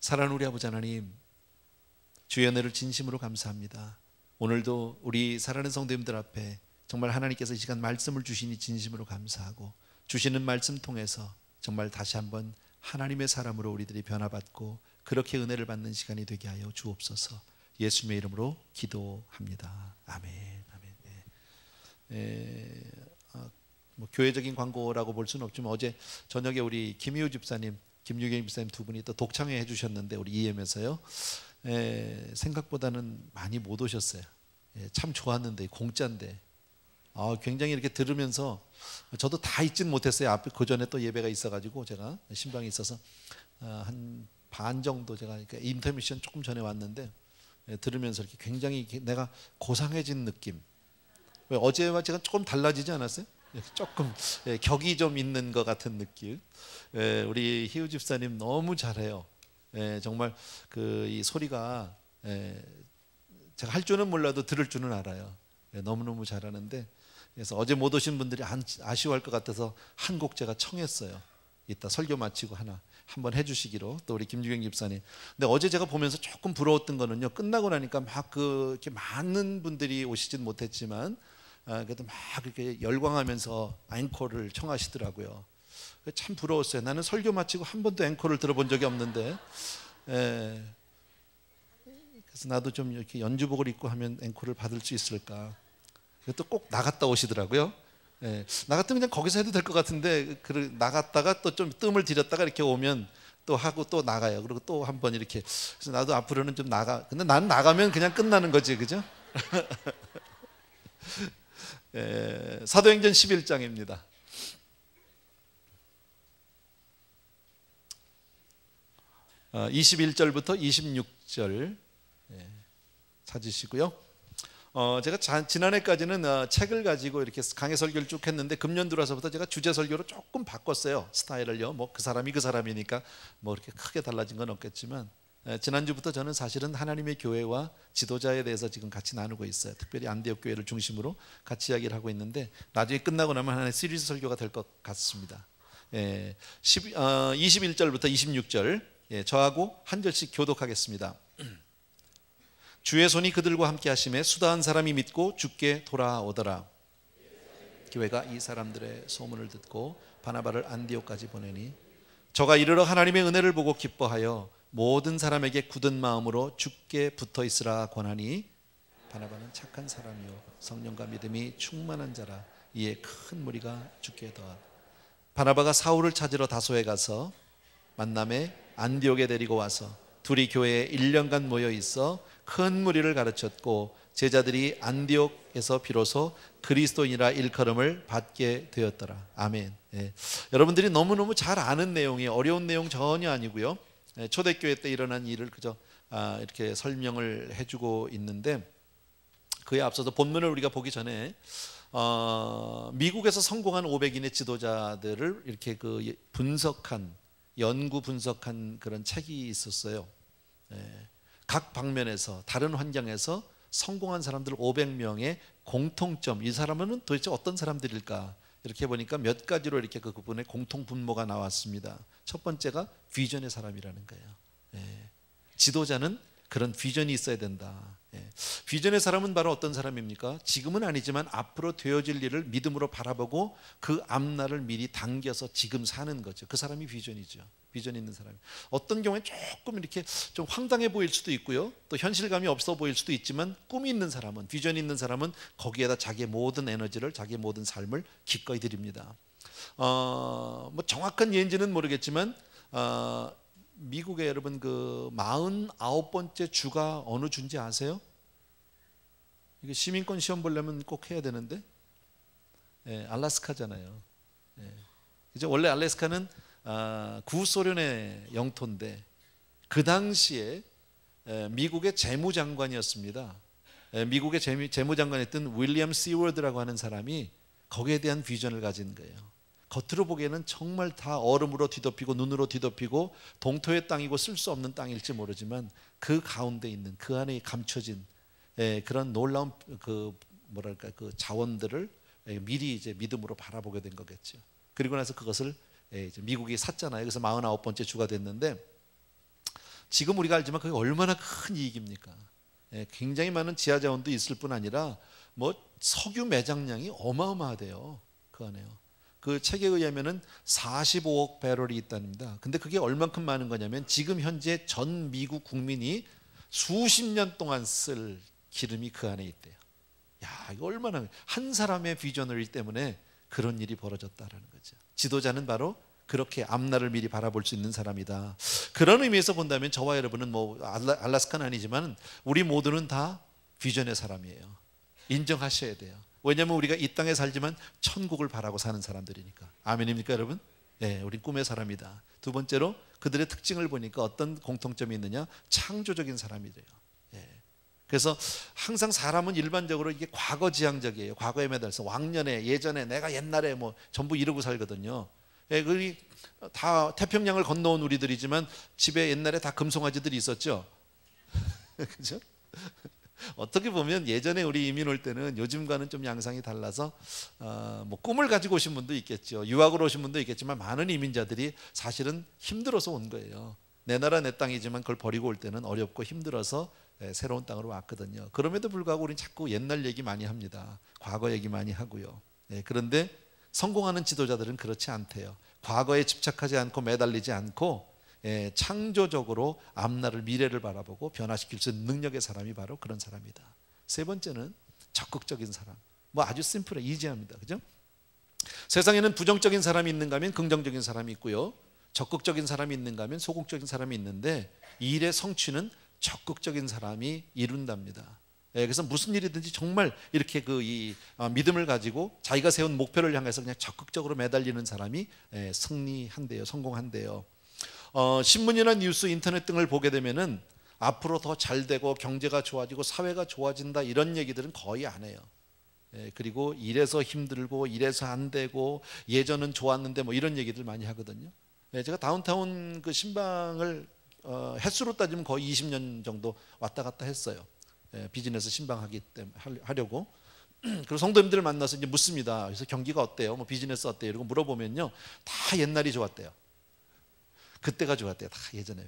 사랑하는 우리 아버지 하나님, 주의 은혜를 진심으로 감사합니다. 오늘도 우리 사랑하는 성도님들 앞에 정말 하나님께서 이 시간 말씀을 주시니 진심으로 감사하고, 주시는 말씀 통해서 정말 다시 한번 하나님의 사람으로 우리들이 변화받고 그렇게 은혜를 받는 시간이 되게 하여 주옵소서. 예수님의 이름으로 기도합니다. 아멘. 아멘. 뭐 교회적인 광고라고 볼 수는 없지만 어제 저녁에 우리 김희우 집사님, 김유경 집사님 두 분이 또 독창회 해주셨는데 우리 EM에서요. 생각보다는 많이 못 오셨어요. 참 좋았는데 공짜인데 굉장히 이렇게 들으면서 저도 다 잊진 못했어요. 앞에 그 전에 또 예배가 있어가지고 제가 신방에 있어서 한 반 정도 제가 인터미션 조금 전에 왔는데 들으면서 이렇게 굉장히 내가 고상해진 느낌. 어제와 제가 조금 달라지지 않았어요? 조금 격이 좀 있는 것 같은 느낌. 우리 희우 집사님 너무 잘해요. 정말 이 소리가 제가 할 줄은 몰라도 들을 줄은 알아요. 너무너무 잘하는데, 그래서 어제 못 오신 분들이 아쉬워할 것 같아서 한 곡 제가 청했어요. 이따 설교 마치고 한번 해주시기로. 또 우리 김주경 집사님. 근데 어제 제가 보면서 조금 부러웠던 거는요, 끝나고 나니까 막 이렇게 많은 분들이 오시진 못했지만 그래도 막 이렇게 열광하면서 앵콜을 청하시더라고요. 참 부러웠어요. 나는 설교 마치고 한 번도 앵콜을 들어본 적이 없는데, 그래서 나도 좀 이렇게 연주복을 입고 하면 앵콜을 받을 수 있을까. 또 꼭 나갔다 오시더라고요. 나갔으면 그냥 거기서 해도 될 것 같은데, 나갔다가 또 좀 뜸을 들였다가 이렇게 오면 또 하고 또 나가요. 그리고 또 한 번 이렇게. 그래서 나도 앞으로는 좀 나가. 근데 난 나가면 그냥 끝나는 거지, 그죠? 사도행전 11장입니다. 어, 21절부터 26절 찾으시고요. 제가 지난해까지는 책을 가지고 이렇게 강해 설교를 쭉 했는데, 금년 들어서부터 제가 주제 설교로 조금 바꿨어요. 스타일을요. 뭐 그 사람이니까 뭐 이렇게 크게 달라진 건 없겠지만, 지난주부터 저는 사실은 하나님의 교회와 지도자에 대해서 지금 같이 나누고 있어요. 특별히 안디옥 교회를 중심으로 같이 이야기를 하고 있는데, 나중에 끝나고 나면 하나의 시리즈 설교가 될 것 같습니다. 21절부터 26절 저하고 한 절씩 교독하겠습니다. 주의 손이 그들과 함께 하심에 수다한 사람이 믿고 주께 돌아오더라. 교회가 이 사람들의 소문을 듣고 바나바를 안디옥까지 보내니, 저가 이르러 하나님의 은혜를 보고 기뻐하여 모든 사람에게 굳은 마음으로 주께 붙어 있으라 권하니, 바나바는 착한 사람이요 성령과 믿음이 충만한 자라. 이에 큰 무리가 주께 더하다. 바나바가 사울을 찾으러 다소에 가서 만남에 안디옥에 데리고 와서 둘이 교회에 1년간 모여 있어 큰 무리를 가르쳤고, 제자들이 안디옥에서 비로소 그리스도인이라 일컬음을 받게 되었더라. 아멘. 여러분들이 너무너무 잘 아는 내용이에요. 어려운 내용 전혀 아니고요. 초대교회 때 일어난 일을 그저 이렇게 설명을 해주고 있는데, 그에 앞서서 본문을 우리가 보기 전에 미국에서 성공한 500인의 지도자들을 이렇게 연구 분석한 그런 책이 있었어요. 각 방면에서 다른 환경에서 성공한 사람들 500명의 공통점, 이 사람은 도대체 어떤 사람들일까, 이렇게 보니까 몇 가지로 이렇게 그분의 공통 분모가 나왔습니다. 첫 번째가 비전의 사람이라는 거예요. 지도자는 그런 비전이 있어야 된다. 비전의 사람은 바로 어떤 사람입니까? 지금은 아니지만 앞으로 되어질 일을 믿음으로 바라보고 그 앞날을 미리 당겨서 지금 사는 거죠. 그 사람이 비전이죠. 비전 있는 사람이. 어떤 경우에 조금 이렇게 좀 황당해 보일 수도 있고요, 또 현실감이 없어 보일 수도 있지만, 꿈이 있는 사람은, 비전이 있는 사람은 거기에다 자기의 모든 에너지를, 자기의 모든 삶을 기꺼이 드립니다. 뭐 정확한 예인지는 모르겠지만 미국에 여러분 49번째 주가 어느 주인지 아세요? 이게 시민권 시험 보려면 꼭 해야 되는데, 알래스카잖아요. 그죠? 원래 알래스카는 구소련의 영토인데, 그 당시에 미국의 재무장관이었습니다. 미국의 재무장관이었던 윌리엄 시워드라고 하는 사람이 거기에 대한 비전을 가진 거예요. 겉으로 보기에는 정말 다 얼음으로 뒤덮이고 눈으로 뒤덮이고 동토의 땅이고 쓸 수 없는 땅일지 모르지만, 그 가운데 있는, 그 안에 감춰진 그런 놀라운 그 자원들을 미리 이제 믿음으로 바라보게 된 거겠죠. 그리고 나서 그것을 이제 미국이 샀잖아요. 그래서 49번째 주가 됐는데, 지금 우리가 알지만 그게 얼마나 큰 이익입니까? 굉장히 많은 지하 자원도 있을 뿐 아니라 뭐 석유 매장량이 어마어마하대요. 그 안에요. 그 책에 의하면은 45억 배럴이 있답니다. 근데 그게 얼만큼 많은 거냐면 지금 현재 전 미국 국민이 수십 년 동안 쓸 기름이 그 안에 있대요. 야, 이거 얼마나 한 사람의 비저너리 때문에 그런 일이 벌어졌다라는 거죠. 지도자는 바로 그렇게 앞날을 미리 바라볼 수 있는 사람이다. 그런 의미에서 본다면 저와 여러분은 뭐 알라스카는 아니지만 우리 모두는 다 비전의 사람이에요. 인정하셔야 돼요. 왜냐하면 우리가 이 땅에 살지만 천국을 바라고 사는 사람들이니까. 아멘입니까 여러분? 예, 우린 꿈의 사람이다. 두 번째로 그들의 특징을 보니까 어떤 공통점이 있느냐? 창조적인 사람이래요. 예. 그래서 항상 사람은 일반적으로 이게 과거지향적이에요. 과거에 매달려서 왕년에, 예전에, 내가 옛날에 뭐 전부 이러고 살거든요. 예, 그 다 태평양을 건너온 우리들이지만 집에 옛날에 다 금송아지들이 있었죠. 그죠? 어떻게 보면 예전에 우리 이민 올 때는 요즘과는 좀 양상이 달라서 뭐 꿈을 가지고 오신 분도 있겠죠. 유학으로 오신 분도 있겠지만 많은 이민자들이 사실은 힘들어서 온 거예요. 내 나라 내 땅이지만 그걸 버리고 올 때는 어렵고 힘들어서 새로운 땅으로 왔거든요. 그럼에도 불구하고 우리는 자꾸 옛날 얘기 많이 합니다. 과거 얘기 많이 하고요. 그런데 성공하는 지도자들은 그렇지 않대요. 과거에 집착하지 않고 매달리지 않고 창조적으로 앞날을 미래를 바라보고 변화시킬 수 있는 능력의 사람이 바로 그런 사람이다. 세 번째는 적극적인 사람. 뭐 아주 심플해, 이지합니다. 그죠? 세상에는 부정적인 사람이 있는가 하면 긍정적인 사람이 있고요. 적극적인 사람이 있는가 하면 소극적인 사람이 있는데 일의 성취는 적극적인 사람이 이룬답니다. 그래서 무슨 일이든지 정말 이렇게 믿음을 가지고 자기가 세운 목표를 향해서 그냥 적극적으로 매달리는 사람이 승리한대요, 성공한대요. 신문이나 뉴스, 인터넷 등을 보게 되면은 앞으로 더 잘 되고 경제가 좋아지고 사회가 좋아진다 이런 얘기들은 거의 안 해요. 그리고 이래서 힘들고 이래서 안 되고 예전은 좋았는데 뭐 이런 얘기들 많이 하거든요. 제가 다운타운 그 신방을 횟수로 따지면 거의 20년 정도 왔다 갔다 했어요. 비즈니스 신방하기 때문에 하려고. 그리고 성도님들을 만나서 이제 묻습니다. 그래서 경기가 어때요? 뭐 비즈니스 어때요? 이러고 물어보면요, 다 옛날이 좋았대요. 그때가 좋았대요. 다 예전에.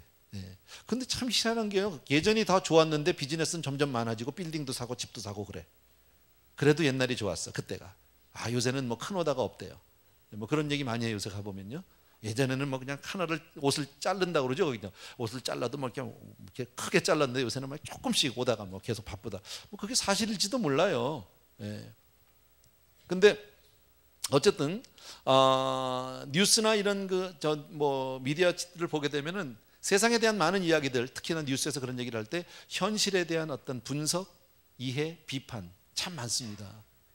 근데 참 희한한 게요, 예전이 다 좋았는데 비즈니스는 점점 많아지고 빌딩도 사고 집도 사고 그래. 그래도 옛날이 좋았어. 그때가. 요새는 뭐 큰 오다가 없대요. 뭐 그런 얘기 많이 해요. 요새 가보면요. 예전에는 뭐 그냥 하나를 옷을 자른다고 그러죠. 그냥 옷을 잘라도 뭐 이렇게 크게 잘랐는데 요새는 막 조금씩 오다가 뭐 계속 바쁘다. 뭐 그게 사실일지도 몰라요. 근데 어쨌든 뉴스나 이런 뭐 미디어를 보게 되면은 세상에 대한 많은 이야기들, 특히나 뉴스에서 그런 얘기를 할 때 현실에 대한 어떤 분석, 이해, 비판 참 많습니다.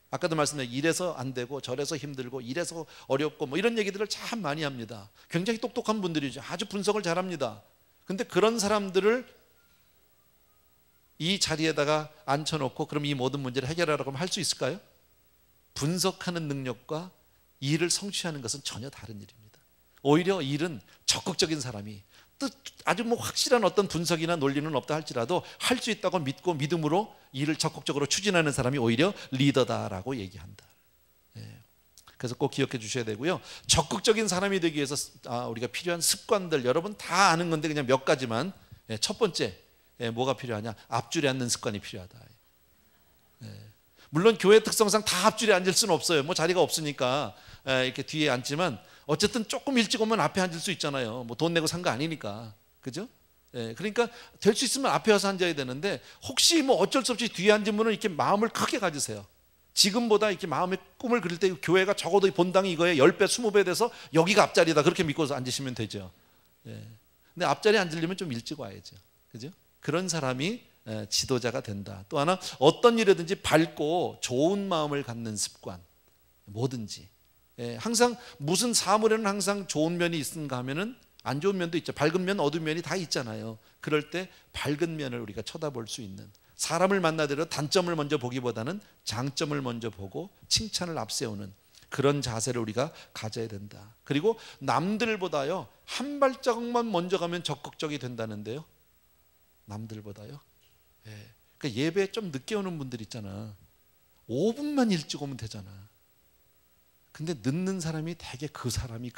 아까도 말씀드린 이래서 안 되고 저래서 힘들고 이래서 어렵고 뭐 이런 얘기들을 참 많이 합니다. 굉장히 똑똑한 분들이죠. 아주 분석을 잘합니다. 근데 그런 사람들을 이 자리에다가 앉혀놓고 그럼 이 모든 문제를 해결하라고 하면 할 수 있을까요? 분석하는 능력과 일을 성취하는 것은 전혀 다른 일입니다. 오히려 일은 적극적인 사람이 아주 뭐 확실한 어떤 분석이나 논리는 없다 할지라도 할 수 있다고 믿고 믿음으로 일을 적극적으로 추진하는 사람이 오히려 리더다라고 얘기한다. 그래서 꼭 기억해 주셔야 되고요. 적극적인 사람이 되기 위해서 우리가 필요한 습관들 여러분 다 아는 건데 그냥 몇 가지만. 첫 번째 뭐가 필요하냐? 앞줄에 앉는 습관이 필요하다. 물론 교회 특성상 다 앞줄에 앉을 수는 없어요. 뭐 자리가 없으니까 이렇게 뒤에 앉지만 어쨌든 조금 일찍 오면 앞에 앉을 수 있잖아요. 뭐 돈 내고 산 거 아니니까. 그죠? 그러니까 될 수 있으면 앞에 와서 앉아야 되는데 혹시 뭐 어쩔 수 없이 뒤에 앉은 분은 이렇게 마음을 크게 가지세요. 지금보다 이렇게 마음의 꿈을 그릴 때 교회가 적어도 본당이 이거에 10배, 20배 돼서 여기가 앞자리다. 그렇게 믿고서 앉으시면 되죠. 근데 앞자리에 앉으려면 좀 일찍 와야죠. 그죠? 그런 사람이 지도자가 된다. 또 하나 어떤 일이든지 밝고 좋은 마음을 갖는 습관. 뭐든지. 항상 무슨 사물에는 항상 좋은 면이 있는가 하면은 안 좋은 면도 있죠. 밝은 면, 어두운 면이 다 있잖아요. 그럴 때 밝은 면을 우리가 쳐다볼 수 있는, 사람을 만나더라도 단점을 먼저 보기보다는 장점을 먼저 보고 칭찬을 앞세우는 그런 자세를 우리가 가져야 된다. 그리고 남들보다요 한 발자국만 먼저 가면 적극적이 된다는데요. 남들보다요. 그러니까 예배 좀 늦게 오는 분들 있잖아. 5분만 일찍 오면 되잖아. 근데 늦는 사람이 대개 그 사람이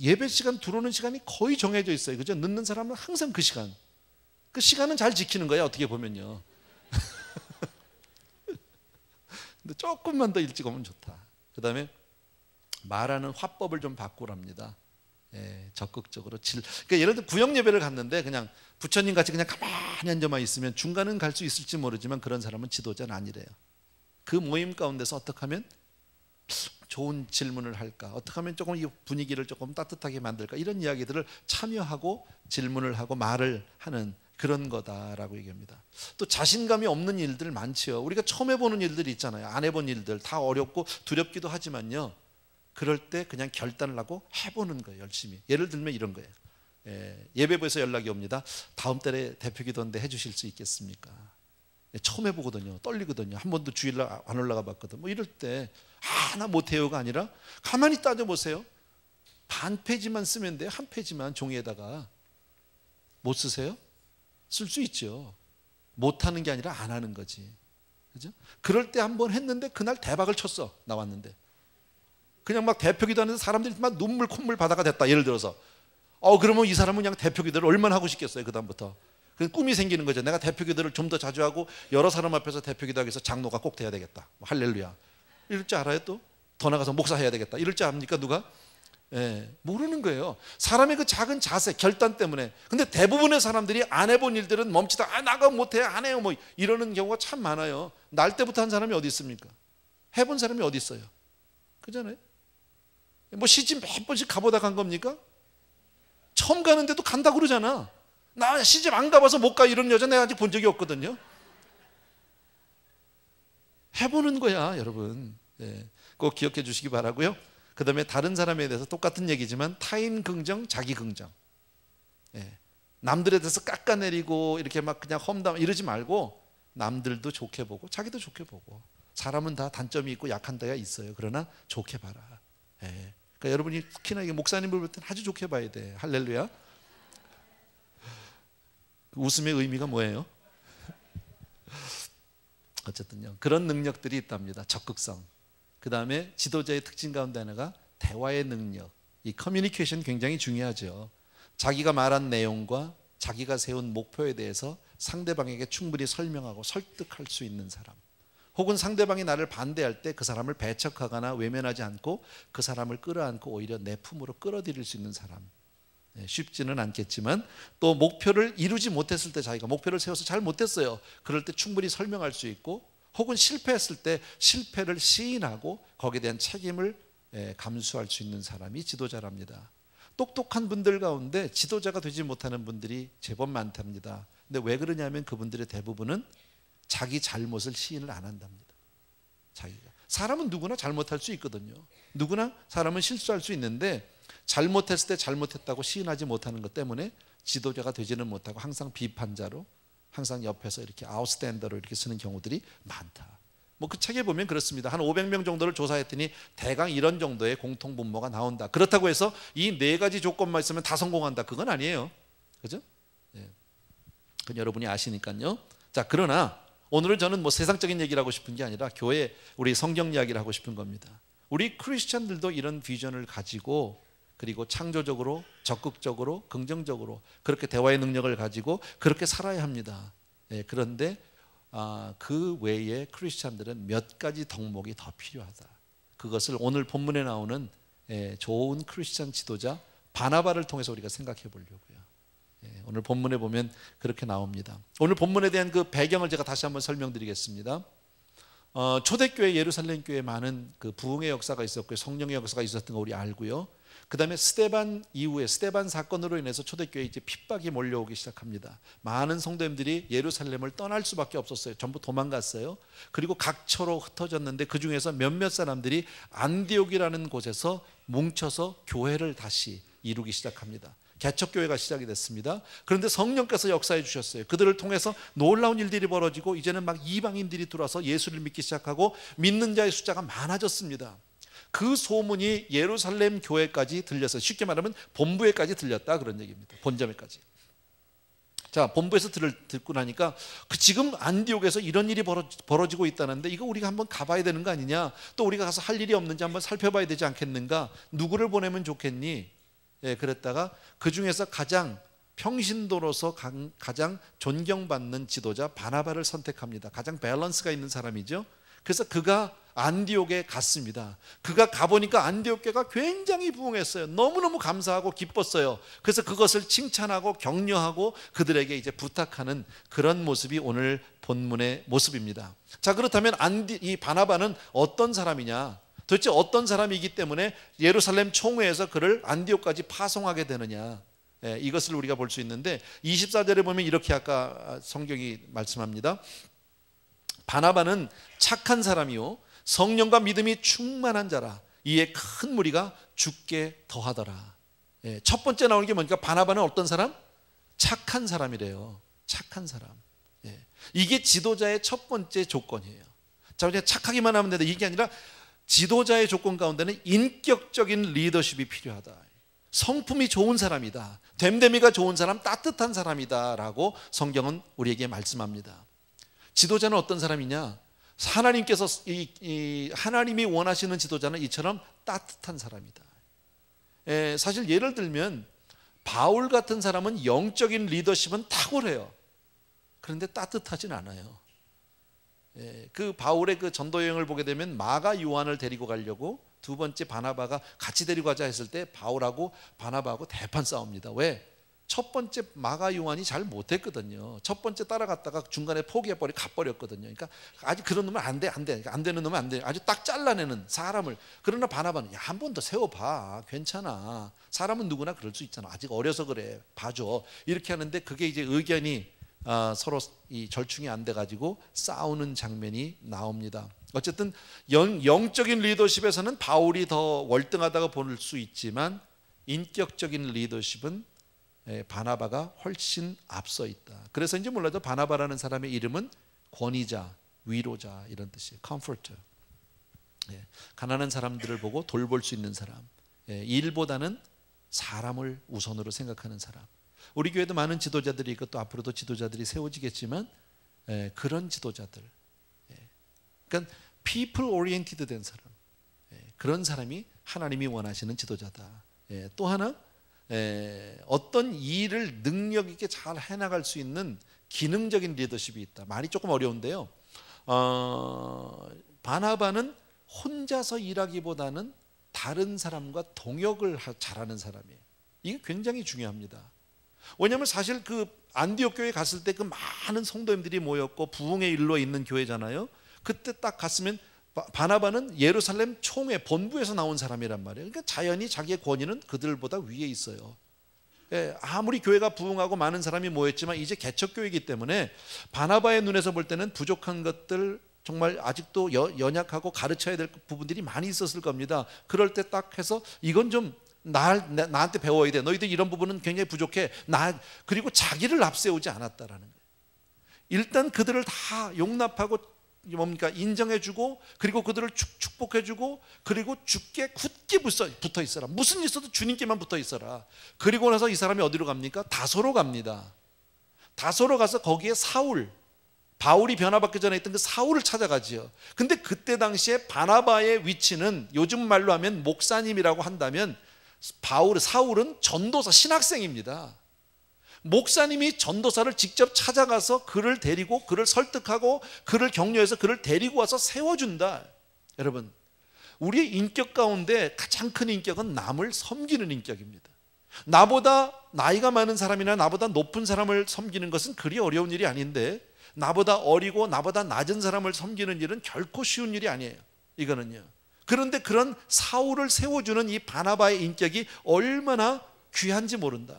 예배 시간 들어오는 시간이 거의 정해져 있어요. 그죠? 늦는 사람은 항상 그 시간. 그 시간은 잘 지키는 거예요. 어떻게 보면요. 근데 조금만 더 일찍 오면 좋다. 그 다음에 말하는 화법을 좀 바꾸랍니다. 예, 적극적으로 그러니까 예를 들어 구역 예배를 갔는데 그냥 부처님 같이 그냥 가만히 앉아만 있으면 중간은 갈 수 있을지 모르지만 그런 사람은 지도자는 아니래요. 그 모임 가운데서 어떻게 하면 좋은 질문을 할까, 어떻게 하면 조금 이 분위기를 조금 따뜻하게 만들까, 이런 이야기들을 참여하고 질문을 하고 말을 하는 그런 거다라고 얘기합니다. 또 자신감이 없는 일들 많지요. 우리가 처음 해보는 일들이 있잖아요. 안 해본 일들 다 어렵고 두렵기도 하지만요, 그럴 때 그냥 결단을 하고 해보는 거예요. 열심히. 예를 들면 이런 거예요. 예배부에서 연락이 옵니다. 다음 달에 대표기도인데 해주실 수 있겠습니까? 처음 해보거든요. 떨리거든요. 한 번도 주일 안 올라가 봤거든. 뭐 이럴 때 나 못해요가 아니라 가만히 따져보세요. 반 페이지만 쓰면 돼요. 한 페이지만 종이에다가. 못 쓰세요? 쓸 수 있죠. 못하는 게 아니라 안 하는 거지. 그죠? 그럴 때 한 번 했는데 그날 대박을 쳤어. 나왔는데 그냥 막 대표기도 하는데 사람들이 막 눈물 콧물 바다가 됐다. 예를 들어서 그러면 이 사람은 그냥 대표기도를 얼마나 하고 싶겠어요. 그 다음부터 꿈이 생기는 거죠. 내가 대표기도를 좀 더 자주 하고 여러 사람 앞에서 대표기도 하기 위해서 장로가 꼭 돼야 되겠다. 할렐루야. 이럴 줄 알아요? 또 더 나가서 목사 해야 되겠다. 이럴 줄 압니까? 누가? 모르는 거예요. 사람의 그 작은 자세, 결단 때문에. 근데 대부분의 사람들이 안 해본 일들은 멈추다 나가 못해, 안 해요, 뭐 이러는 경우가 참 많아요. 날 때부터 한 사람이 어디 있습니까? 해본 사람이 어디 있어요? 그잖아요. 뭐 시집 몇 번씩 가보다 간 겁니까? 처음 가는데도 간다고 그러잖아. 나 시집 안 가봐서 못 가, 이런 여자 내가 아직 본 적이 없거든요. 해보는 거야, 여러분. 꼭 기억해 주시기 바라고요. 그 다음에 다른 사람에 대해서 똑같은 얘기지만 타인 긍정, 자기 긍정. 남들에 대해서 깎아내리고 이렇게 막 그냥 험담 이러지 말고 남들도 좋게 보고 자기도 좋게 보고. 사람은 다 단점이 있고 약한 데가 있어요. 그러나 좋게 봐라. 그러니까 여러분이 특히나 목사님을 볼 때는 아주 좋게 봐야 돼. 할렐루야. 웃음의 의미가 뭐예요? 어쨌든요, 그런 능력들이 있답니다. 적극성. 그 다음에 지도자의 특징 가운데 하나가 대화의 능력. 이 커뮤니케이션 굉장히 중요하죠. 자기가 말한 내용과 자기가 세운 목표에 대해서 상대방에게 충분히 설명하고 설득할 수 있는 사람, 혹은 상대방이 나를 반대할 때 그 사람을 배척하거나 외면하지 않고 그 사람을 끌어안고 오히려 내 품으로 끌어들일 수 있는 사람. 쉽지는 않겠지만 또 목표를 이루지 못했을 때, 자기가 목표를 세워서 잘 못했어요. 그럴 때 충분히 설명할 수 있고, 혹은 실패했을 때 실패를 시인하고 거기에 대한 책임을 감수할 수 있는 사람이 지도자랍니다. 똑똑한 분들 가운데 지도자가 되지 못하는 분들이 제법 많답니다. 근데 왜 그러냐면 그분들의 대부분은 자기 잘못을 시인을 안 한답니다. 자기가. 사람은 누구나 잘못할 수 있거든요. 누구나 사람은 실수할 수 있는데 잘못했을 때 잘못했다고 시인하지 못하는 것 때문에 지도자가 되지는 못하고 항상 비판자로, 항상 옆에서 이렇게 아웃스탠더로 이렇게 쓰는 경우들이 많다. 뭐 그 책에 보면 그렇습니다. 한 500명 정도를 조사했더니 대강 이런 정도의 공통 분모가 나온다. 그렇다고 해서 이 네 가지 조건만 있으면 다 성공한다, 그건 아니에요. 그죠? 그건 여러분이 아시니까요. 자, 그러나 오늘은 저는 뭐 세상적인 얘기를 하고 싶은 게 아니라 교회, 우리 성경 이야기를 하고 싶은 겁니다. 우리 크리스천들도 이런 비전을 가지고, 그리고 창조적으로, 적극적으로, 긍정적으로 그렇게 대화의 능력을 가지고 그렇게 살아야 합니다. 그런데 그 외에 크리스찬들은 몇 가지 덕목이 더 필요하다. 그것을 오늘 본문에 나오는 좋은 크리스찬 지도자 바나바를 통해서 우리가 생각해 보려고요. 오늘 본문에 보면 그렇게 나옵니다. 오늘 본문에 대한 그 배경을 제가 다시 한번 설명드리겠습니다. 초대교회, 예루살렘 교회에 많은 그 부흥의 역사가 있었고요, 성령의 역사가 있었던 거 우리 알고요. 그 다음에 스데반 이후에, 스데반 사건으로 인해서 초대교회에 이제 핍박이 몰려오기 시작합니다. 많은 성도님들이 예루살렘을 떠날 수밖에 없었어요. 전부 도망갔어요. 그리고 각처로 흩어졌는데 그 중에서 몇몇 사람들이 안디옥이라는 곳에서 뭉쳐서 교회를 다시 이루기 시작합니다. 개척교회가 시작이 됐습니다. 그런데 성령께서 역사해 주셨어요. 그들을 통해서 놀라운 일들이 벌어지고 이제는 막 이방인들이 들어와서 예수를 믿기 시작하고 믿는 자의 숫자가 많아졌습니다. 그 소문이 예루살렘 교회까지 들려서, 쉽게 말하면 본부에까지 들렸다, 그런 얘기입니다. 본점에까지. 자, 본부에서 듣고 나니까 지금 안디옥에서 이런 일이 벌어지고 있다는데 이거 우리가 한번 가봐야 되는 거 아니냐, 또 우리가 가서 할 일이 없는지 한번 살펴봐야 되지 않겠는가, 누구를 보내면 좋겠니? 그랬다가 그 중에서 가장 평신도로서 가장 존경받는 지도자 바나바를 선택합니다. 가장 밸런스가 있는 사람이죠. 그래서 그가 안디옥에 갔습니다. 그가 가보니까 안디옥 교회가 굉장히 부흥했어요. 너무너무 감사하고 기뻤어요. 그래서 그것을 칭찬하고 격려하고 그들에게 이제 부탁하는 그런 모습이 오늘 본문의 모습입니다. 자, 그렇다면 이 바나바는 어떤 사람이냐? 도대체 어떤 사람이기 때문에 예루살렘 총회에서 그를 안디옥까지 파송하게 되느냐? 이것을 우리가 볼 수 있는데 24절에 보면 이렇게 아까 성경이 말씀합니다. 바나바는 착한 사람이요 성령과 믿음이 충만한 자라. 이에 큰 무리가 죽게 더하더라. 첫 번째 나오는 게 뭐니까 바나바는 어떤 사람? 착한 사람이래요. 착한 사람. 이게 지도자의 첫 번째 조건이에요. 자, 그냥 착하기만 하면 된다. 이게 아니라 지도자의 조건 가운데는 인격적인 리더십이 필요하다. 성품이 좋은 사람이다. 됨됨이가 좋은 사람, 따뜻한 사람이다 라고 성경은 우리에게 말씀합니다. 지도자는 어떤 사람이냐? 하나님께서 하나님이 원하시는 지도자는 이처럼 따뜻한 사람이다. 사실 예를 들면 바울 같은 사람은 영적인 리더십은 탁월해요. 그런데 따뜻하진 않아요. 그 바울의 그 전도 여행을 보게 되면 마가 요한을 데리고 가려고 두 번째 바나바가 같이 데리고 가자 했을 때 바울하고 바나바하고 대판 싸웁니다. 왜? 첫 번째 마가 요한이 잘 못했거든요. 첫 번째 따라갔다가 중간에 포기해버리고 가버렸거든요. 그러니까 아직 그런 놈은 안 돼, 안 돼. 안 되는 놈은 안 돼. 아주 딱 잘라내는 사람을. 그러나 바나바는 한 번 더 세워봐. 괜찮아. 사람은 누구나 그럴 수 있잖아. 아직 어려서 그래. 봐줘. 이렇게 하는데 그게 이제 의견이 서로 이 절충이 안 돼가지고 싸우는 장면이 나옵니다. 어쨌든 영적인 리더십에서는 바울이 더 월등하다고 볼 수 있지만 인격적인 리더십은 바나바가 훨씬 앞서 있다. 그래서인지 몰라도 바나바라는 사람의 이름은 권위자, 위로자 이런 뜻이에요. comforter. 가난한 사람들을 보고 돌볼 수 있는 사람. 일보다는 사람을 우선으로 생각하는 사람. 우리 교회도 많은 지도자들이 있고 또 앞으로도 지도자들이 세워지겠지만 그런 지도자들, 그러니까 people oriented 된 사람, 그런 사람이 하나님이 원하시는 지도자다. 또 하나 어떤 일을 능력 있게 잘 해나갈 수 있는 기능적인 리더십이 있다. 말이 조금 어려운데요. 바나바는 혼자서 일하기보다는 다른 사람과 동역을 잘하는 사람이에요. 이게 굉장히 중요합니다. 왜냐하면 사실 그 안디옥 교회 갔을 때 그 많은 성도님들이 모였고 부흥의 일로 있는 교회잖아요. 그때 딱 갔으면 바나바는 예루살렘 총회 본부에서 나온 사람이란 말이에요. 그러니까 자연히 자기의 권위는 그들보다 위에 있어요. 아무리 교회가 부흥하고 많은 사람이 모였지만 이제 개척교회이기 때문에 바나바의 눈에서 볼 때는 부족한 것들, 정말 아직도 연약하고 가르쳐야 될 부분들이 많이 있었을 겁니다. 그럴 때 딱 해서 이건 좀 나한테 배워야 돼. 너희들 이런 부분은 굉장히 부족해. 그리고 자기를 앞세우지 않았다라는 거예요. 일단 그들을 다 용납하고 뭡니까? 인정해주고 그리고 그들을 축복해주고 그리고 주께 굳게 붙어 있어라. 무슨 일 있어도 주님께만 붙어 있어라. 그리고 나서 이 사람이 어디로 갑니까? 다소로 갑니다. 다소로 가서 거기에 바울이 변화받기 전에 있던 그 사울을 찾아가지요. 근데 그때 당시에 바나바의 위치는 요즘 말로 하면 목사님이라고 한다면 사울은 전도사 신학생입니다. 목사님이 전도사를 직접 찾아가서 그를 데리고 그를 설득하고 그를 격려해서 그를 데리고 와서 세워준다. 여러분, 우리의 인격 가운데 가장 큰 인격은 남을 섬기는 인격입니다. 나보다 나이가 많은 사람이나 나보다 높은 사람을 섬기는 것은 그리 어려운 일이 아닌데 나보다 어리고 나보다 낮은 사람을 섬기는 일은 결코 쉬운 일이 아니에요. 이거는요. 그런데 그런 사울을 세워주는 이 바나바의 인격이 얼마나 귀한지 모른다.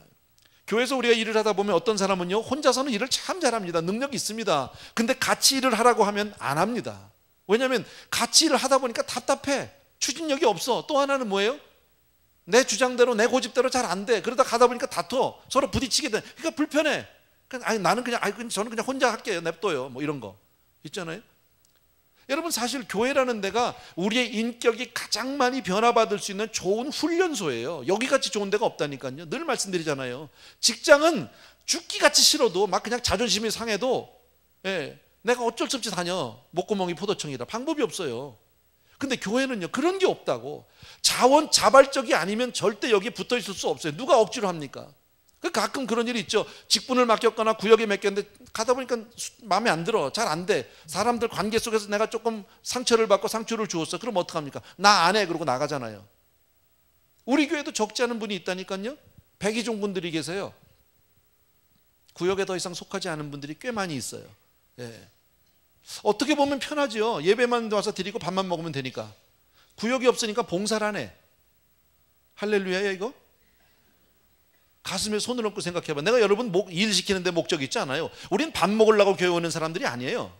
교회에서 우리가 일을 하다 보면 어떤 사람은요 혼자서는 일을 참 잘합니다. 능력이 있습니다. 근데 같이 일을 하라고 하면 안 합니다. 왜냐하면 같이 일을 하다 보니까 답답해. 추진력이 없어. 또 하나는 뭐예요? 내 주장대로 내 고집대로 잘 안 돼. 그러다 가다 보니까 다퉈. 서로 부딪히게 돼. 그러니까 불편해. 나는 그냥 저는 그냥 혼자 할게요. 냅둬요. 뭐 이런 거 있잖아요. 여러분, 사실 교회라는 데가 우리의 인격이 가장 많이 변화받을 수 있는 좋은 훈련소예요. 여기같이 좋은 데가 없다니까요. 늘 말씀드리잖아요. 직장은 죽기같이 싫어도 막 그냥 자존심이 상해도 내가 어쩔 수 없이 다녀. 목구멍이 포도청이라 방법이 없어요. 근데 교회는요 그런 게 없다고. 자원자발적이 아니면 절대 여기에 붙어 있을 수 없어요. 누가 억지로 합니까? 가끔 그런 일이 있죠. 직분을 맡겼거나 구역에 맡겼는데 가다 보니까 마음에 안 들어. 잘 안 돼. 사람들 관계 속에서 내가 조금 상처를 받고 상처를 주었어. 그럼 어떡합니까? 나 안 해. 그러고 나가잖아요. 우리 교회도 적지 않은 분이 있다니까요. 백의종 분들이 계세요. 구역에 더 이상 속하지 않은 분들이 꽤 많이 있어요. 예. 어떻게 보면 편하죠. 예배만 와서 드리고 밥만 먹으면 되니까. 구역이 없으니까 봉사를 하네. 할렐루야야 이거? 가슴에 손을 얹고 생각해봐. 내가 여러분 일 시키는데 목적이 있지 않아요. 우린 밥 먹으려고 교회 오는 사람들이 아니에요.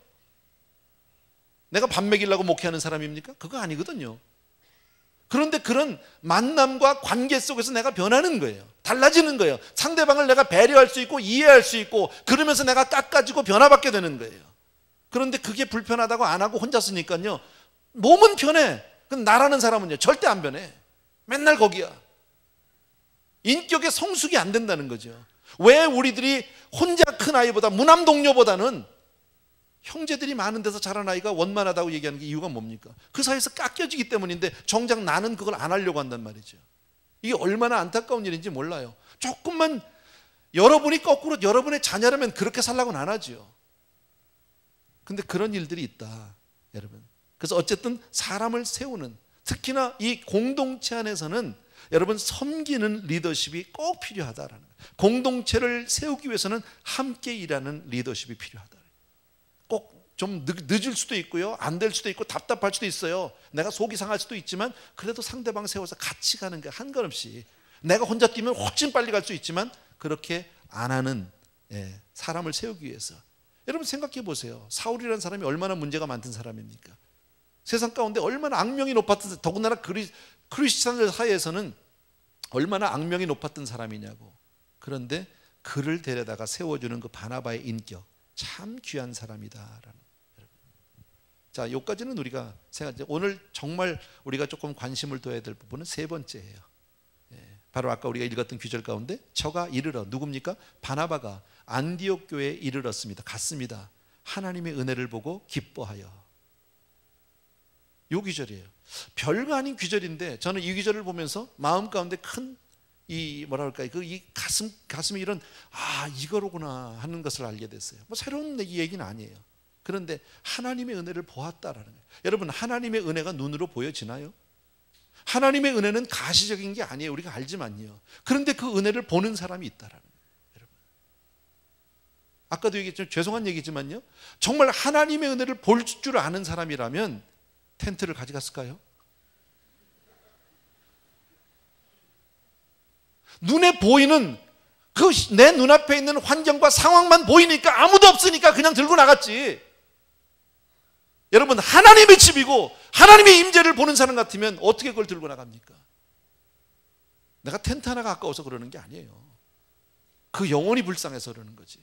내가 밥 먹이려고 목회하는 사람입니까? 그거 아니거든요. 그런데 그런 만남과 관계 속에서 내가 변하는 거예요. 달라지는 거예요. 상대방을 내가 배려할 수 있고 이해할 수 있고 그러면서 내가 깎아지고 변화받게 되는 거예요. 그런데 그게 불편하다고 안 하고 혼자 쓰니까요. 몸은 편해. 근데 나라는 사람은요 절대 안 변해. 맨날 거기야. 인격의 성숙이 안 된다는 거죠. 왜 우리들이 혼자 큰 아이보다 무남 동료보다는 형제들이 많은 데서 자란 아이가 원만하다고 얘기하는 게 이유가 뭡니까? 그 사이에서 깎여지기 때문인데 정작 나는 그걸 안 하려고 한단 말이죠. 이게 얼마나 안타까운 일인지 몰라요. 조금만 여러분이 거꾸로 여러분의 자녀라면 그렇게 살라고는 안 하죠. 근데 그런 일들이 있다 여러분. 그래서 어쨌든 사람을 세우는, 특히나 이 공동체 안에서는 여러분 섬기는 리더십이 꼭 필요하다라는 거예요. 공동체를 세우기 위해서는 함께 일하는 리더십이 필요하다. 꼭 좀 늦을 수도 있고요, 안 될 수도 있고 답답할 수도 있어요. 내가 속이 상할 수도 있지만 그래도 상대방 세워서 같이 가는 거예요. 한 걸음씩. 내가 혼자 뛰면 훨씬 빨리 갈 수 있지만 그렇게 안 하는 사람을 세우기 위해서. 여러분 생각해 보세요. 사울이라는 사람이 얼마나 문제가 많던 사람입니까? 세상 가운데 얼마나 악명이 높았던, 더군다나 크리스찬들 사이에서는 얼마나 악명이 높았던 사람이냐고. 그런데 그를 데려다가 세워주는 그 바나바의 인격, 참 귀한 사람이다라는. 자, 여기까지는 우리가 오늘 정말 우리가 조금 관심을 둬야 될 부분은 세 번째예요. 바로 아까 우리가 읽었던 규절 가운데 저가 이르러, 누굽니까? 바나바가 안디옥 교회에 이르렀습니다. 갔습니다. 하나님의 은혜를 보고 기뻐하여. 요 규절이에요. 별거 아닌 규절인데 저는 이 규절을 보면서 마음 가운데 큰 이 뭐라 그럴까요? 이 가슴이 이런 이거로구나 하는 것을 알게 됐어요. 뭐 새로운 얘기는 아니에요. 그런데 하나님의 은혜를 보았다라는 거예요. 여러분, 하나님의 은혜가 눈으로 보여지나요? 하나님의 은혜는 가시적인 게 아니에요. 우리가 알지만요. 그런데 그 은혜를 보는 사람이 있다라는 거예요. 여러분, 아까도 얘기했지만 죄송한 얘기지만요, 정말 하나님의 은혜를 볼 줄 아는 사람이라면 텐트를 가져갔을까요? 눈에 보이는 내 눈앞에 있는 환경과 상황만 보이니까, 아무도 없으니까 그냥 들고 나갔지. 여러분, 하나님의 집이고 하나님의 임재를 보는 사람 같으면 어떻게 그걸 들고 나갑니까? 내가 텐트 하나가 아까워서 그러는 게 아니에요. 그 영혼이 불쌍해서 그러는 거지.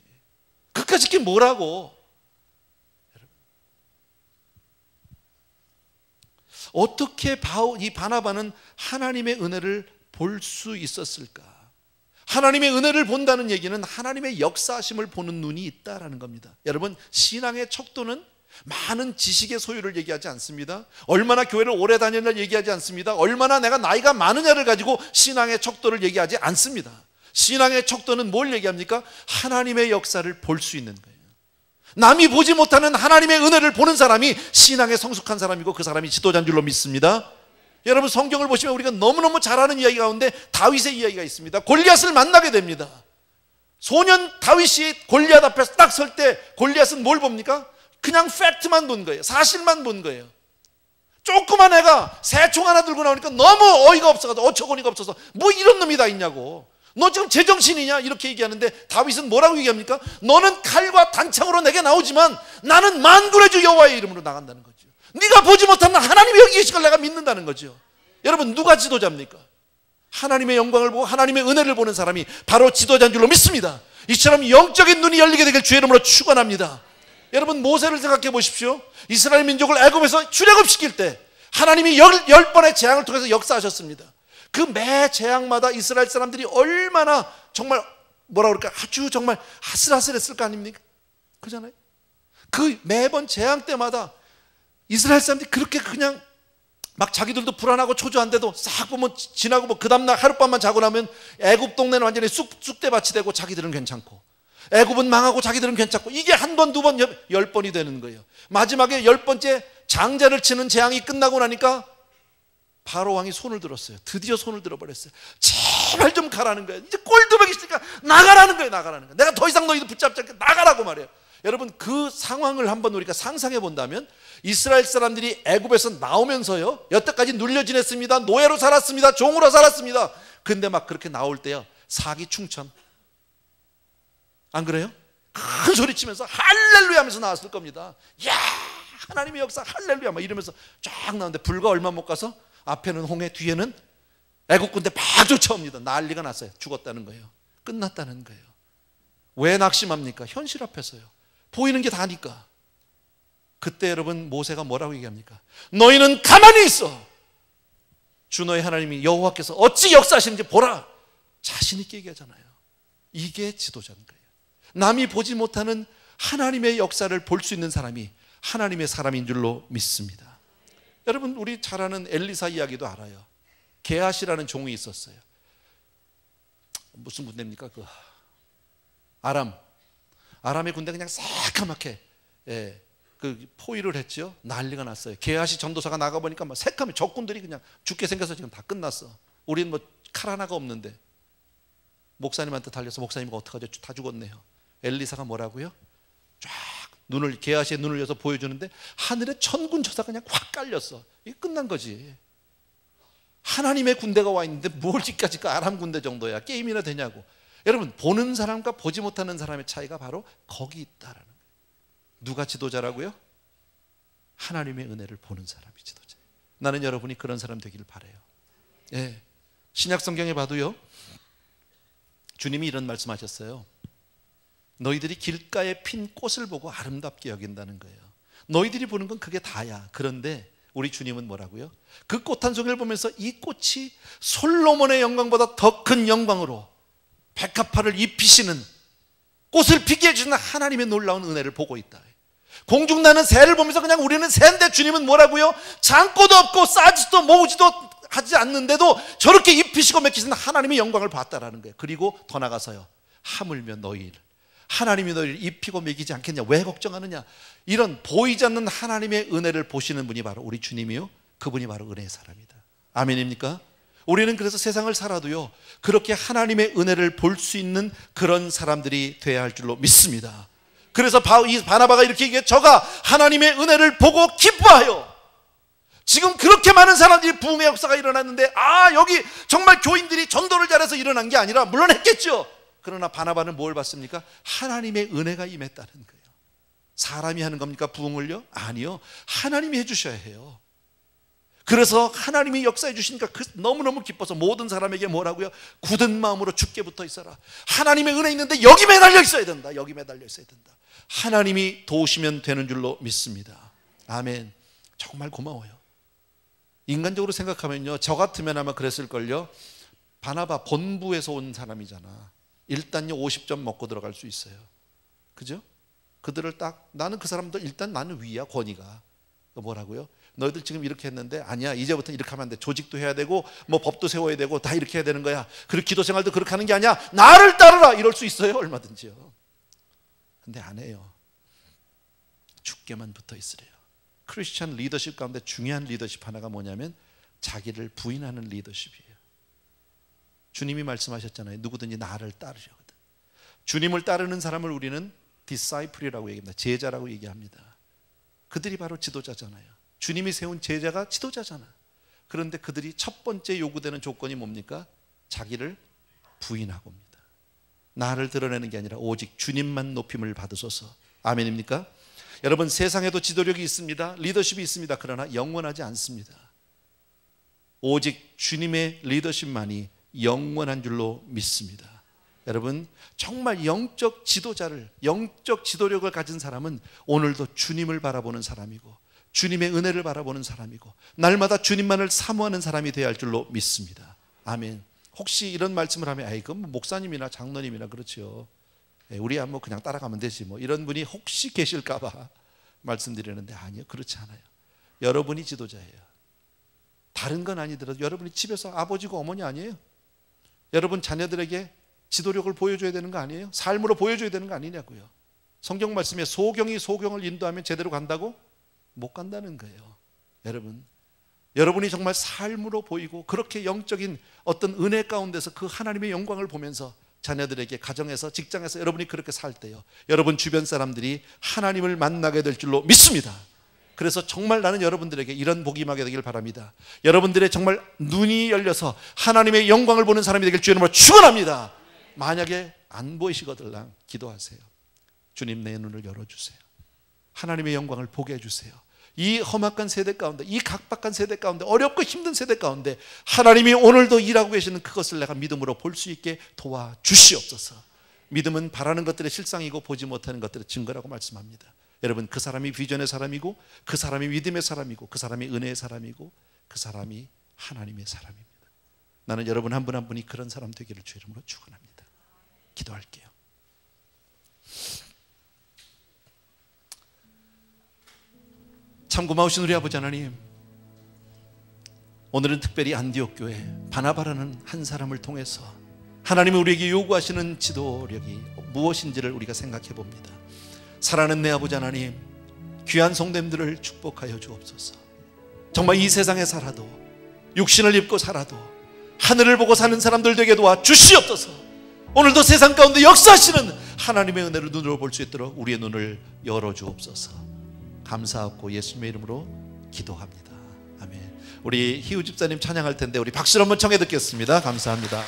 그까짓 게 뭐라고. 여러분, 어떻게 이 바나바는 하나님의 은혜를 볼 수 있었을까? 하나님의 은혜를 본다는 얘기는 하나님의 역사하심을 보는 눈이 있다라는 겁니다. 여러분, 신앙의 척도는 많은 지식의 소유를 얘기하지 않습니다. 얼마나 교회를 오래 다녔냐를 얘기하지 않습니다. 얼마나 내가 나이가 많으냐를 가지고 신앙의 척도를 얘기하지 않습니다. 신앙의 척도는 뭘 얘기합니까? 하나님의 역사를 볼 수 있는 거예요. 남이 보지 못하는 하나님의 은혜를 보는 사람이 신앙에 성숙한 사람이고 그 사람이 지도자인 줄로 믿습니다. 여러분, 성경을 보시면 우리가 너무너무 잘 아는 이야기 가운데 다윗의 이야기가 있습니다. 골리앗을 만나게 됩니다. 소년 다윗이 골리앗 앞에 딱 설 때 골리앗은 뭘 봅니까? 그냥 팩트만 본 거예요. 사실만 본 거예요. 조그만 애가 새총 하나 들고 나오니까 너무 어이가 없어가지고 어처구니가 없어서 뭐 이런 놈이 다 있냐고. 너 지금 제정신이냐? 이렇게 얘기하는데 다윗은 뭐라고 얘기합니까? 너는 칼과 단창으로 내게 나오지만 나는 만군의 주 여호와의 이름으로 나간다는 거죠. 네가 보지 못하는 하나님의 여기 계신 걸 내가 믿는다는 거죠. 여러분, 누가 지도자입니까? 하나님의 영광을 보고 하나님의 은혜를 보는 사람이 바로 지도자인 줄로 믿습니다. 이처럼 영적인 눈이 열리게 되길 주의 이름으로 축원합니다. 여러분, 모세를 생각해 보십시오. 이스라엘 민족을 애굽에서 출애굽시킬 때 하나님이 10번의 재앙을 통해서 역사하셨습니다. 그 매 재앙마다 이스라엘 사람들이 얼마나 정말 뭐라 그럴까, 아주 정말 아슬아슬했을 거 아닙니까? 그잖아요. 그 매번 재앙 때마다 이스라엘 사람들이 그렇게 그냥 막 자기들도 불안하고 초조한데도 싹 보면 지나고 뭐 그 다음날 하룻밤만 자고 나면 애굽 동네는 완전히 쑥대밭이 되고 자기들은 괜찮고, 애굽은 망하고 자기들은 괜찮고, 이게 한 번, 두 번, 10번이 되는 거예요. 마지막에 10번째 장자를 치는 재앙이 끝나고 나니까 바로 왕이 손을 들었어요. 드디어 손을 들어버렸어요. 제발 좀 가라는 거예요. 이제 꼴도 있으니까 나가라는 거예요. 나가라는 거예요. 내가 더 이상 너희들 붙잡지 않게 나가라고 말해요. 여러분, 그 상황을 한번 우리가 상상해 본다면, 이스라엘 사람들이 애굽에서 나오면서요, 여태까지 눌려 지냈습니다. 노예로 살았습니다. 종으로 살았습니다. 근데 막 그렇게 나올 때요, 사기충천, 안 그래요? 큰 소리 치면서 할렐루야 하면서 나왔을 겁니다. 야, 하나님의 역사 할렐루야 막 이러면서 쫙 나오는데, 불과 얼마 못 가서 앞에는 홍해, 뒤에는 애국 군대 막 쫓아옵니다. 난리가 났어요. 죽었다는 거예요. 끝났다는 거예요. 왜 낙심합니까? 현실 앞에서요. 보이는 게 다니까. 그때 여러분, 모세가 뭐라고 얘기합니까? 너희는 가만히 있어. 주 너희 하나님이 여호와께서 어찌 역사하시는지 보라. 자신 있게 얘기하잖아요. 이게 지도자인 거예요. 남이 보지 못하는 하나님의 역사를 볼 수 있는 사람이 하나님의 사람인 줄로 믿습니다. 여러분, 우리 잘 아는 엘리사 이야기도 알아요. 게하시라는 종이 있었어요. 무슨 군대입니까? 그 아람의 군대 그냥 새까맣게, 그 포위를 했죠. 난리가 났어요. 게하시 전도사가 나가보니까 막 새까맣게 적군들이 그냥 죽게 생겨서 지금 다 끝났어. 우리는 뭐 칼 하나가 없는데. 목사님한테 달려서, 목사님 이거 어떡하죠? 다 죽었네요. 엘리사가 뭐라고요? 쫙 게하시의 눈을 여서 보여주는데 하늘에 천군 천사가 그냥 확 깔렸어. 이게 끝난 거지. 하나님의 군대가 와 있는데 뭘 지까지 그 아람 군대 정도야. 게임이나 되냐고. 여러분, 보는 사람과 보지 못하는 사람의 차이가 바로 거기 있다라는 거예요. 누가 지도자라고요? 하나님의 은혜를 보는 사람이 지도자예요. 나는 여러분이 그런 사람 되길 바라요. 예. 신약 성경에 봐도요, 주님이 이런 말씀하셨어요. 너희들이 길가에 핀 꽃을 보고 아름답게 여긴다는 거예요. 너희들이 보는 건 그게 다야. 그런데 우리 주님은 뭐라고요? 그 꽃 한 송이를 보면서 이 꽃이 솔로몬의 영광보다 더 큰 영광으로 백합화를 입히시는, 꽃을 피게 해주시는 하나님의 놀라운 은혜를 보고 있다. 공중나는 새를 보면서 그냥 우리는 새인데, 주님은 뭐라고요? 장고도 없고 싸지도 모으지도 하지 않는데도 저렇게 입히시고 맡기시는 하나님의 영광을 봤다라는 거예요. 그리고 더 나가서요, 하물며 너희를, 하나님이 너희를 입히고 먹이지 않겠냐, 왜 걱정하느냐. 이런 보이지 않는 하나님의 은혜를 보시는 분이 바로 우리 주님이요, 그분이 바로 은혜의 사람이다. 아멘입니까? 우리는 그래서 세상을 살아도요, 그렇게 하나님의 은혜를 볼 수 있는 그런 사람들이 돼야 할 줄로 믿습니다. 그래서 이 바나바가 이렇게 얘기해, 저가 하나님의 은혜를 보고 기뻐하여. 지금 그렇게 많은 사람들이 부흥의 역사가 일어났는데, 여기 정말 교인들이 전도를 잘해서 일어난 게 아니라, 물론 했겠죠. 그러나 바나바는 뭘 봤습니까? 하나님의 은혜가 임했다는 거예요. 사람이 하는 겁니까, 부흥을요? 아니요, 하나님이 해주셔야 해요. 그래서 하나님이 역사해 주시니까 너무너무 기뻐서 모든 사람에게 뭐라고요? 굳은 마음으로 주께 붙어 있어라. 하나님의 은혜 있는데 여기 매달려 있어야 된다. 여기 매달려 있어야 된다. 하나님이 도우시면 되는 줄로 믿습니다. 아멘. 정말 고마워요. 인간적으로 생각하면요, 저 같으면 아마 그랬을걸요. 바나바 본부에서 온 사람이잖아. 일단요 50점 먹고 들어갈 수 있어요. 그죠? 그들을 딱, 나는 그 사람들 일단 나는 위야, 권위가. 뭐라고요? 너희들 지금 이렇게 했는데 아니야, 이제부터 이렇게 하면 안 돼. 조직도 해야 되고 뭐 법도 세워야 되고 다 이렇게 해야 되는 거야. 그리고 기도 생활도 그렇게 하는 게 아니야. 나를 따르라. 이럴 수 있어요, 얼마든지요. 근데 안 해요. 죽게만 붙어 있으래요. 크리스찬 리더십 가운데 중요한 리더십 하나가 뭐냐면 자기를 부인하는 리더십이에요. 주님이 말씀하셨잖아요. 누구든지 나를 따르려거든. 주님을 따르는 사람을 우리는 디사이플이라고 얘기합니다. 제자라고 얘기합니다. 그들이 바로 지도자잖아요. 주님이 세운 제자가 지도자잖아. 그런데 그들이 첫 번째 요구되는 조건이 뭡니까? 자기를 부인하고 옵니다. 나를 드러내는 게 아니라 오직 주님만 높임을 받으소서. 아멘입니까? 여러분, 세상에도 지도력이 있습니다. 리더십이 있습니다. 그러나 영원하지 않습니다. 오직 주님의 리더십만이 영원한 줄로 믿습니다. 여러분, 정말 영적 지도자를, 영적 지도력을 가진 사람은 오늘도 주님을 바라보는 사람이고 주님의 은혜를 바라보는 사람이고 날마다 주님만을 사모하는 사람이 되어야 할 줄로 믿습니다. 아멘. 혹시 이런 말씀을 하면 그건 뭐 목사님이나 장로님이나 그렇죠. 우리야 뭐 그냥 따라가면 되지 뭐 이런 분이 혹시 계실까 봐 말씀드리는데 아니요, 그렇지 않아요. 여러분이 지도자예요. 다른 건 아니더라도 여러분이 집에서 아버지고 어머니 아니에요? 여러분 자녀들에게 지도력을 보여줘야 되는 거 아니에요? 삶으로 보여줘야 되는 거 아니냐고요. 성경 말씀에 소경이 소경을 인도하면 제대로 간다고? 못 간다는 거예요. 여러분이 정말 삶으로 보이고 그렇게 영적인 어떤 은혜 가운데서 그 하나님의 영광을 보면서 자녀들에게, 가정에서, 직장에서 여러분이 그렇게 살 때요, 여러분 주변 사람들이 하나님을 만나게 될 줄로 믿습니다. 그래서 정말 나는 여러분들에게 이런 복이 임하게 되길 바랍니다. 여러분들의 정말 눈이 열려서 하나님의 영광을 보는 사람이 되길 주의 이름으로 축원합니다. 만약에 안 보이시거들랑 기도하세요. 주님, 내 눈을 열어주세요. 하나님의 영광을 보게 해주세요. 이 험악한 세대 가운데, 이 각박한 세대 가운데, 어렵고 힘든 세대 가운데 하나님이 오늘도 일하고 계시는 그것을 내가 믿음으로 볼 수 있게 도와주시옵소서. 믿음은 바라는 것들의 실상이고 보지 못하는 것들의 증거라고 말씀합니다. 여러분, 그 사람이 비전의 사람이고, 그 사람이 믿음의 사람이고, 그 사람이 은혜의 사람이고, 그 사람이 하나님의 사람입니다. 나는 여러분 한 분 한 분이 그런 사람 되기를 주의 이름으로 축원합니다. 기도할게요. 참 고마우신 우리 아버지 하나님, 오늘은 특별히 안디옥 교회 바나바라는 한 사람을 통해서 하나님이 우리에게 요구하시는 지도력이 무엇인지를 우리가 생각해 봅니다. 사랑하는 내 아버지 하나님, 귀한 성도님들을 축복하여 주옵소서. 정말 이 세상에 살아도, 육신을 입고 살아도 하늘을 보고 사는 사람들 되게 도와 주시옵소서. 오늘도 세상 가운데 역사하시는 하나님의 은혜를 눈으로 볼 수 있도록 우리의 눈을 열어 주옵소서. 감사하고 예수님의 이름으로 기도합니다. 아멘. 우리 희우 집사님 찬양할 텐데 우리 박수를 한번 청해 듣겠습니다. 감사합니다.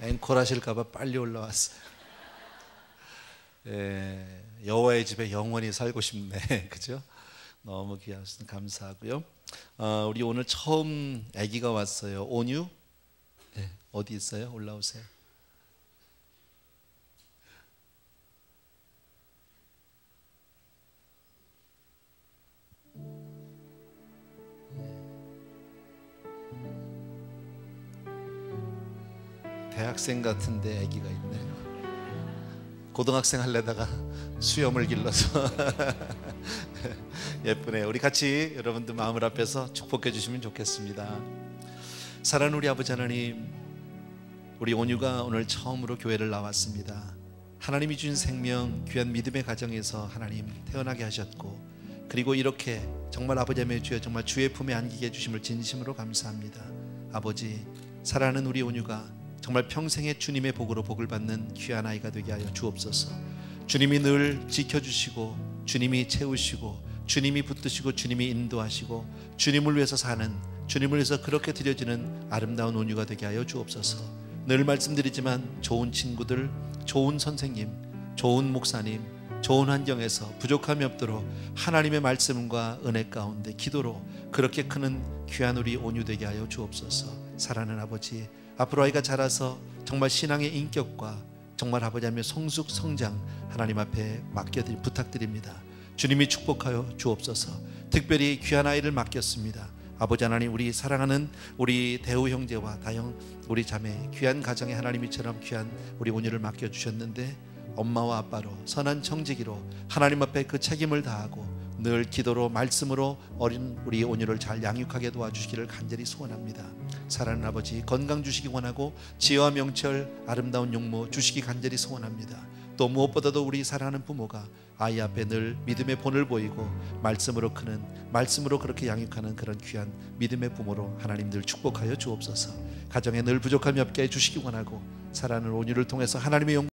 앵콜 하실까봐 빨리 올라왔어요. 여호와의 집에 영원히 살고 싶네. 그죠? 너무 귀하셔서 감사하고요. 우리 오늘 처음 아기가 왔어요. 온유? 네, 어디 있어요? 올라오세요. 대학생 같은데 아기가 있네요. 고등학생 하려다가 수염을 길러서 예쁘네요. 우리 같이 여러분들 마음을 앞에서 축복해 주시면 좋겠습니다. 사랑하는 우리 아버지 하나님, 우리 온유가 오늘 처음으로 교회를 나왔습니다. 하나님이 주신 생명, 귀한 믿음의 가정에서 하나님 태어나게 하셨고, 그리고 이렇게 정말 아버지 하나님의 주여 정말 주의 품에 안기게 해주심을 진심으로 감사합니다. 아버지, 사랑하는 우리 온유가 정말 평생의 주님의 복으로 복을 받는 귀한 아이가 되게 하여 주옵소서. 주님이 늘 지켜주시고, 주님이 채우시고, 주님이 붙드시고, 주님이 인도하시고, 주님을 위해서 사는, 주님을 위해서 그렇게 드려지는 아름다운 온유가 되게 하여 주옵소서. 늘 말씀드리지만 좋은 친구들, 좋은 선생님, 좋은 목사님, 좋은 환경에서 부족함이 없도록 하나님의 말씀과 은혜 가운데 기도로 그렇게 크는 귀한 우리 온유 되게 하여 주옵소서. 사랑하는 아버지, 앞으로 아이가 자라서 정말 신앙의 인격과 정말 아버지 하나님의 성숙 성장 하나님 앞에 부탁드립니다. 주님이 축복하여 주옵소서. 특별히 귀한 아이를 맡겼습니다. 아버지 하나님, 우리 사랑하는 우리 대우 형제와 다영 우리 자매, 귀한 가정에 하나님이처럼 귀한 우리 온유를 맡겨주셨는데, 엄마와 아빠로 선한 청지기로 하나님 앞에 그 책임을 다하고 늘 기도로 말씀으로 어린 우리 온유를 잘 양육하게 도와주시기를 간절히 소원합니다. 사랑하는 아버지, 건강 주시기 원하고 지혜와 명철 아름다운 용모 주시기 간절히 소원합니다. 또 무엇보다도 우리 사랑하는 부모가 아이 앞에 늘 믿음의 본을 보이고 말씀으로 크는, 말씀으로 그렇게 양육하는 그런 귀한 믿음의 부모로 하나님 늘 축복하여 주옵소서. 가정에 늘 부족함이 없게 해주시기 원하고 사랑하는 온유를 통해서 하나님의 영